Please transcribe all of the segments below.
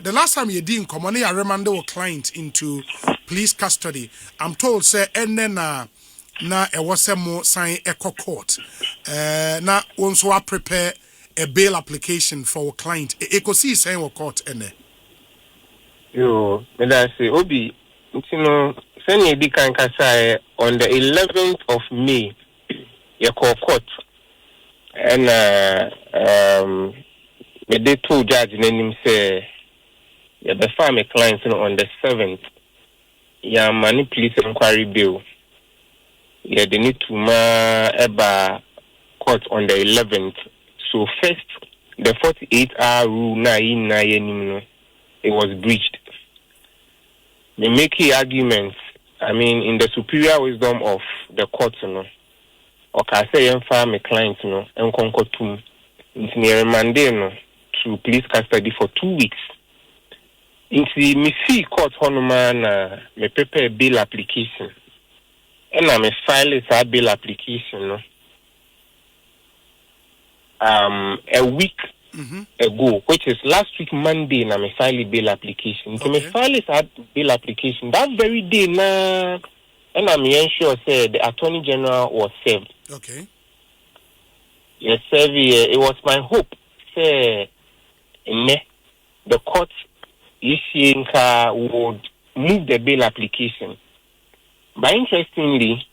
the last time you did come on, I remanded a client into police custody. I'm told, say, and then na was a more sign echo court. Na once I prepare a bail application for a client. It could see saying what court and yo, but I say, Obi, you know, send you can say on the 11th of May, you call court, and the day two judge name say, you be farm a client on the 7th. Yeah, money police inquiry bill. Yeah, they need to eba court on the 11th. So first, the 48-hour rule it was breached. They make arguments. I mean, in the superior wisdom of the court, you know, or can say farm a client, you know, and conquer to remand to police custody for 2 weeks. In the me see court honoma me prepare bail application, and I me file a bail application, a week ago, which is last week Monday, and I me file a bail application. To me file a bail application that very day na, and I me ensure say the Attorney General was served. Okay. Yes, sir. It was my hope say the court would move the bail application. But interestingly,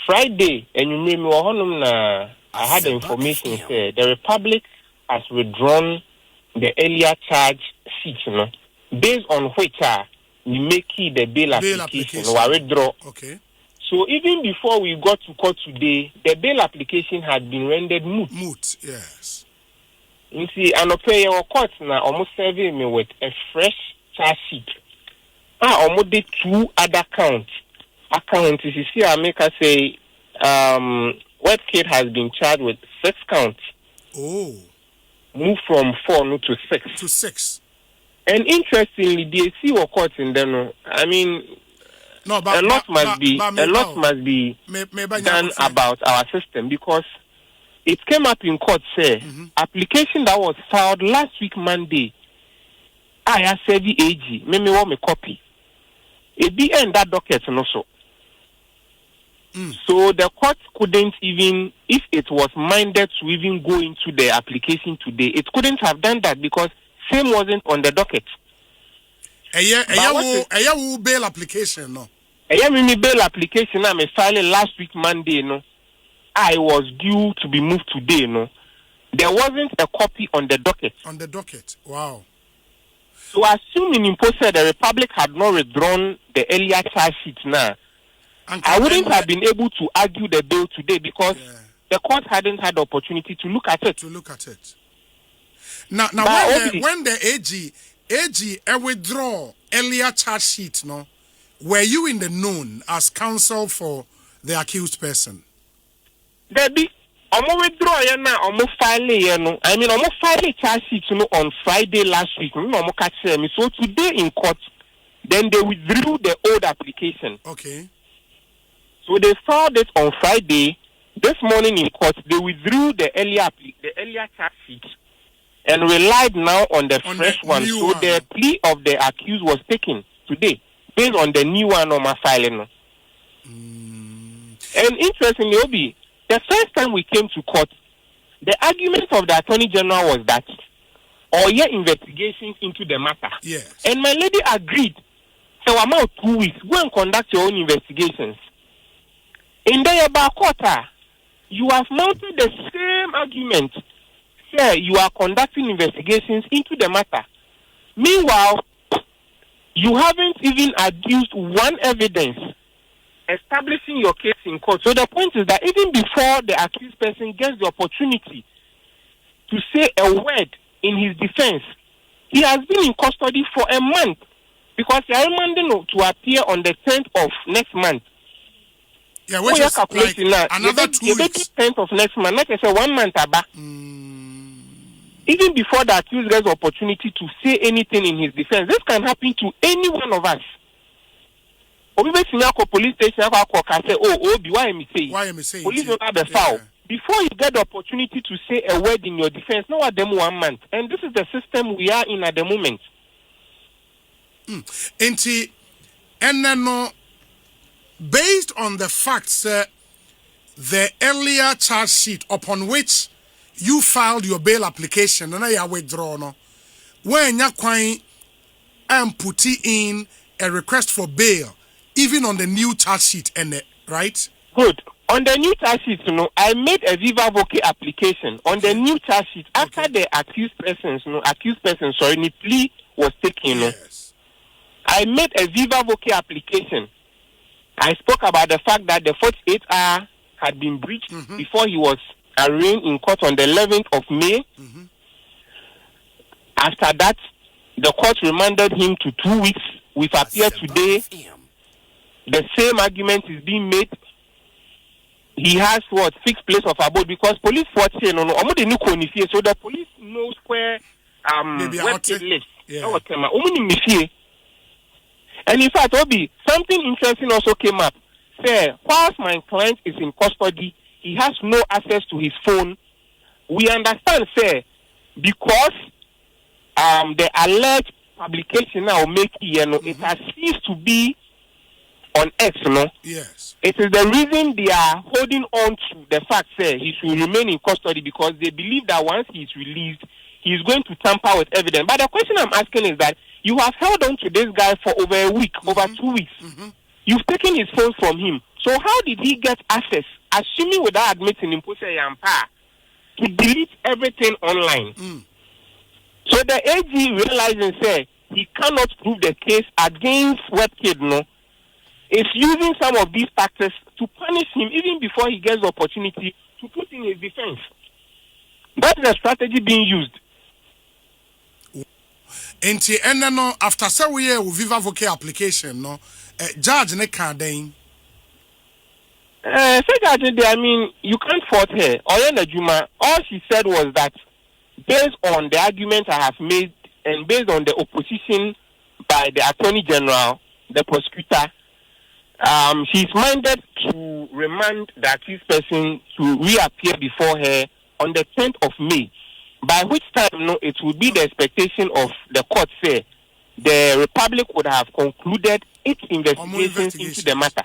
Friday, and you may know, I had information said the Republic has withdrawn the earlier charge sheet, you know, based on which we make the bail application or withdraw. Okay. So even before we got to court today, the bail application had been rendered moot. Moot, yes. You see, and pay your court now almost serving me with a fresh charge sheet. Almost did 2 other counts. Accounts, you see, I make her say, what kid has been charged with 6 counts. Oh. Move from 4 to 6. To 6. And interestingly, they see what court in there. I mean, no, but, a lot must be done about our system because it came up in court, say, application that was filed last week Monday. I have said the AG, me want me copy. It be in that docket and also. So the court couldn't even, if it was minded to even go into the application today, it couldn't have done that because same wasn't on the docket. A bail application, no. A bail application, I filed last week Monday, no. I was due to be moved today, no. There wasn't a copy on the docket. On the docket, wow. So assuming in post the Republic had not withdrawn the earlier charge sheet now, I wouldn't have been able to argue the bill today because the court hadn't had the opportunity to look at it. Now when the AG withdraw earlier charge sheet, no, were you in the known as counsel for the accused person? Debbie, I'm withdraw now. I'm file I mean, I'm file charge sheet on Friday last week. So today in court, then they withdrew the old application. Okay. So they filed it on Friday. This morning in court, they withdrew the earlier charge sheet and relied now on the fresh one. So the plea of the accused was taken today based on the new one on my filing. And interestingly, Obi, the first time we came to court, the argument of the Attorney General was that your investigations into the matter. Yes. And my lady agreed. So I'm out 2 weeks. Go and conduct your own investigations. In the quarter, you have mounted the same argument. Sir, you are conducting investigations into the matter. Meanwhile, you haven't even adduced one evidence establishing your case in court. So the point is that even before the accused person gets the opportunity to say a word in his defense, he has been in custody for a month because he is remanded to appear on the 10th of next month. Yeah, which is like another 2 weeks. 10th of next month, not say 1 month. Even before the accused gets the opportunity to say anything in his defense, this can happen to any one of us. Police station say, why am I saying? Why am I saying? Police don't have the foul. before you get the opportunity to say a word in your defense, now at them 1 month. And this is the system we are in at the moment. And then, based on the facts, the earlier charge sheet upon which you filed your bail application, and I withdraw no, when you put in a request for bail, even on the new charge sheet, right? Good. On the new charge sheet, I made a viva voce application on the new charge sheet after the accused person, the plea was taken. Yes. I made a viva voce application. I spoke about the fact that the 48-hour had been breached before he was arraigned in court on the 11th of May. After that, the court remanded him to 2 weeks. We've appeared today. The same argument is being made. He has fixed place of abode because police so the police knows where he lives. Yeah. And in fact, Obi, something interesting also came up. Say, whilst my client is in custody, he has no access to his phone. We understand, say, because the alleged publication now it has ceased to be on X, Yes. It is the reason they are holding on to the fact that he should remain in custody because they believe that once he is released, he is going to tamper with evidence. But the question I'm asking is that you have held on to this guy for over a week, over 2 weeks. You've taken his phone from him. So how did he get access, assuming without admitting him, to delete everything online? So the AG realized and said he cannot prove the case against WebKid, is using some of these tactics to punish him even before he gets the opportunity to put in his defense. That's the strategy being used. And then after several years with Viva Voce application, judge ne can then. I mean, you can't fault her. All she said was that based on the argument I have made and based on the opposition by the Attorney General, the prosecutor, she's minded to remand the accused person to reappear before her on the 10th of May, by which time it would be the expectation of the court, say, the Republic would have concluded its investigations into the matter.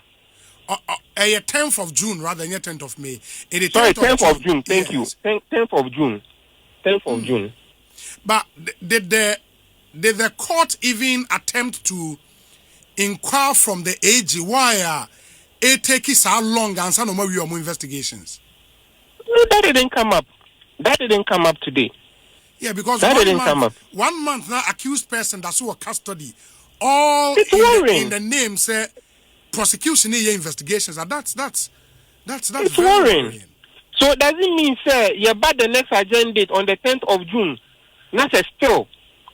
10th of June rather than 10th of May. 10th of June. Thank you. 10th of June. 10th of June. But did the court even attempt to inquire from the AG why it takes so long and some more investigations? No, that didn't come up. That didn't come up today. Yeah, because that didn't come up. 1 month now, accused person that's who custody. All in the name say prosecution investigations. And that's it's worrying. So does it mean say you're about the next agenda date on the 10th of June? Not still.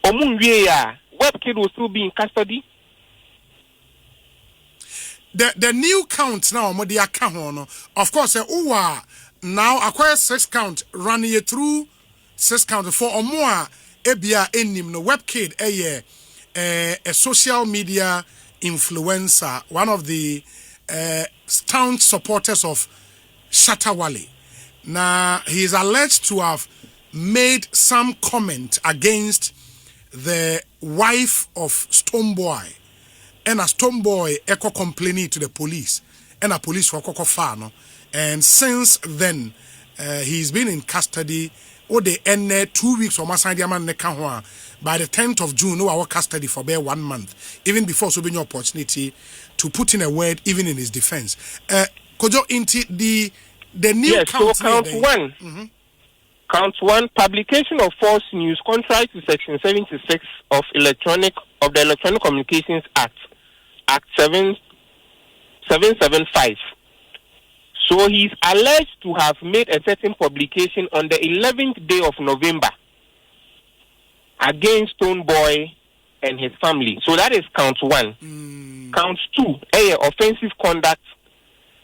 WebKid will still be in custody. The new count now, of course, now acquire 6 count, run you through 6 count for or more. Ebia enim no WebKid a social media influencer, one of the staunch supporters of Shatta Wale. Now he is alleged to have made some comment against the wife of Stonebwoy. And a Stonebwoy echo complaining to the police, and a police were fano. And since then, he's been in custody. They end 2 weeks or by the 10th of June, our custody for bare 1 month, even before so being opportunity to put in a word, even in his defense. Kojo into the new count. So count one. Count 1, publication of false news contrary to Section 76 of the Electronic Communications Act 775. So he's alleged to have made a certain publication on the 11th day of November against Stonebwoy and his family. So that is count 1. Count 2, offensive conduct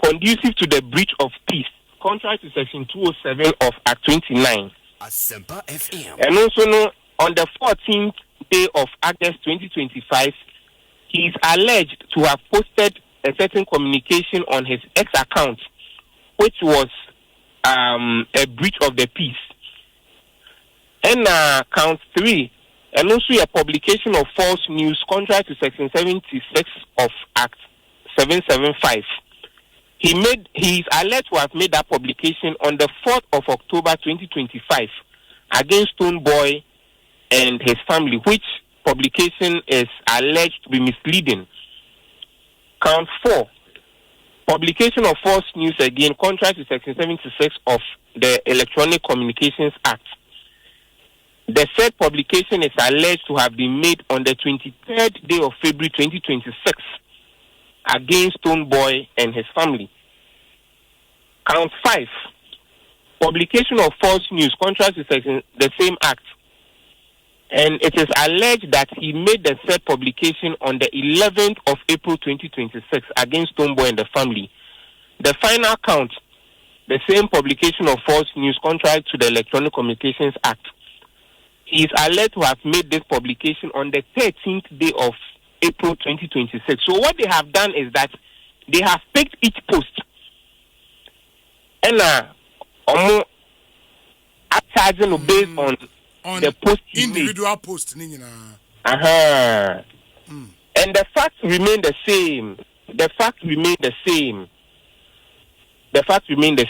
conducive to the breach of peace, contrary to Section 207 of Act 29. And also on the 14th day of August 2025, he is alleged to have posted a certain communication on his X account, which was a breach of the peace. And count 3, and also a publication of false news contrary to Section 76 of Act 775. He is alleged to have made that publication on the 4th of October 2025 against Stonebwoy and his family, which publication is alleged to be misleading. Count 4, publication of false news again contrary to Section 76 of the Electronic Communications Act. The said publication is alleged to have been made on the 23rd day of February 2026 against Stonebwoy and his family. Count 5, publication of false news contrary to the same act. And it is alleged that he made the said publication on the 11th of April 2026 against Stonebwoy and the family. The final count, the same publication of false news contrary to the Electronic Communications Act. He is alleged to have made this publication on the 13th day of April 2026. So what they have done is that they have picked each post and charging based on the post individual post. And the facts remain the same. The facts remain the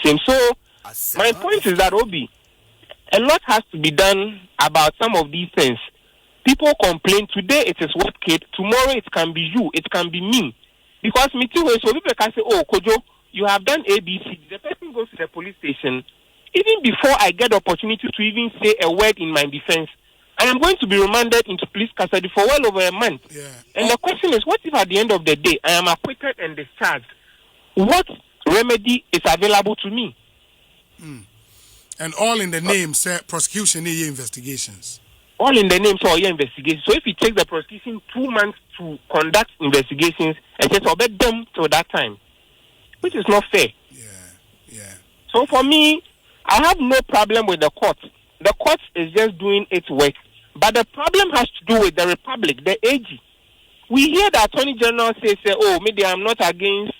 same. So my point is that, Obi, a lot has to be done about some of these things. People complain today it is what kid, tomorrow it can be you, it can be me. Because me too, so people can say, oh, Kojo, you have done ABC. The person goes to the police station. Even before I get the opportunity to even say a word in my defense, I am going to be remanded into police custody for well over a month. Yeah. And the question is, what if at the end of the day I am acquitted and discharged? What remedy is available to me? And all in the name, say, prosecution investigations. All in the name of your investigation. So if it takes the prosecution 2 months to conduct investigations, and just obey them till that time, which is not fair. Yeah. So for me, I have no problem with the court. The court is just doing its work. But the problem has to do with the Republic, the AG. We hear the Attorney General say, oh, maybe I'm not against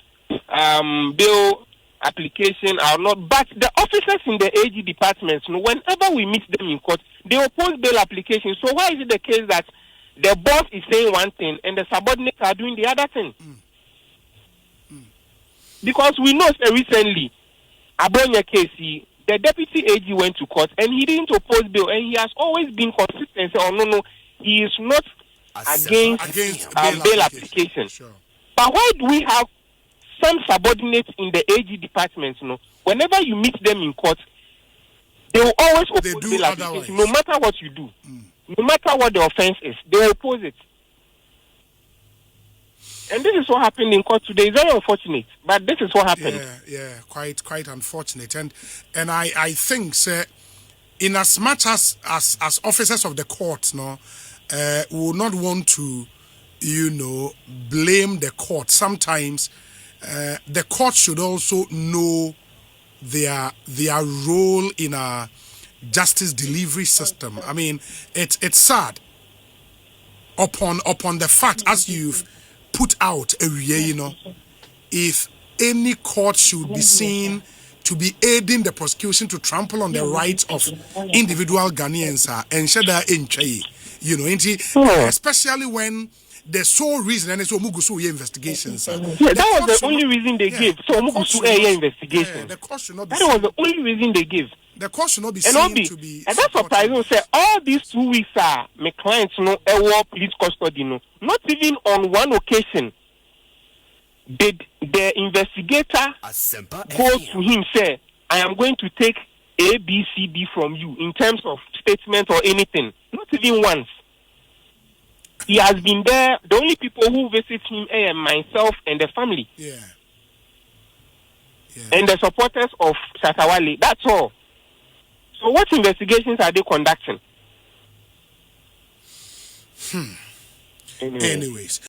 bill application or not. But the officers in the AG departments, whenever we meet them in court, they oppose bail application. So why is it the case that the boss is saying one thing and the subordinates are doing the other thing? Because we know recently, Abonya Casey, the deputy AG went to court and he didn't oppose bail, and he has always been consistent. Oh no, he is not against bail application. Sure. But why do we have some subordinates in the AG departments? Whenever you meet them in court, they will always oppose bail application, no matter what you do, no matter what the offense is, they will oppose it. And this is what happened in court today. It's very unfortunate, but this is what happened. Yeah, quite unfortunate. And I think, sir, in as much as officers of the court, we will not want to, blame the court. Sometimes the court should also know their role in a justice delivery system. I mean, it's sad upon the fact, as you've put out if any court should be seen to be aiding the prosecution to trample on the rights of individual Ghanaians, especially when the sole reason and it's Omugusu investigations. That was the only reason they gave. So Omugusu investigation. The court should not be. That was the only reason they gave. The court should not be seen to be. And that's surprising. Say all these 2 weeks are my clients a police custody. Not even on one occasion did the investigator go to him say, I am going to take A, B, C, D from you in terms of statement or anything. Not even once. He has been there. The only people who visit him are myself and the family. Yeah. And the supporters of Shatta Wale. That's all. So what investigations are they conducting? Anyways.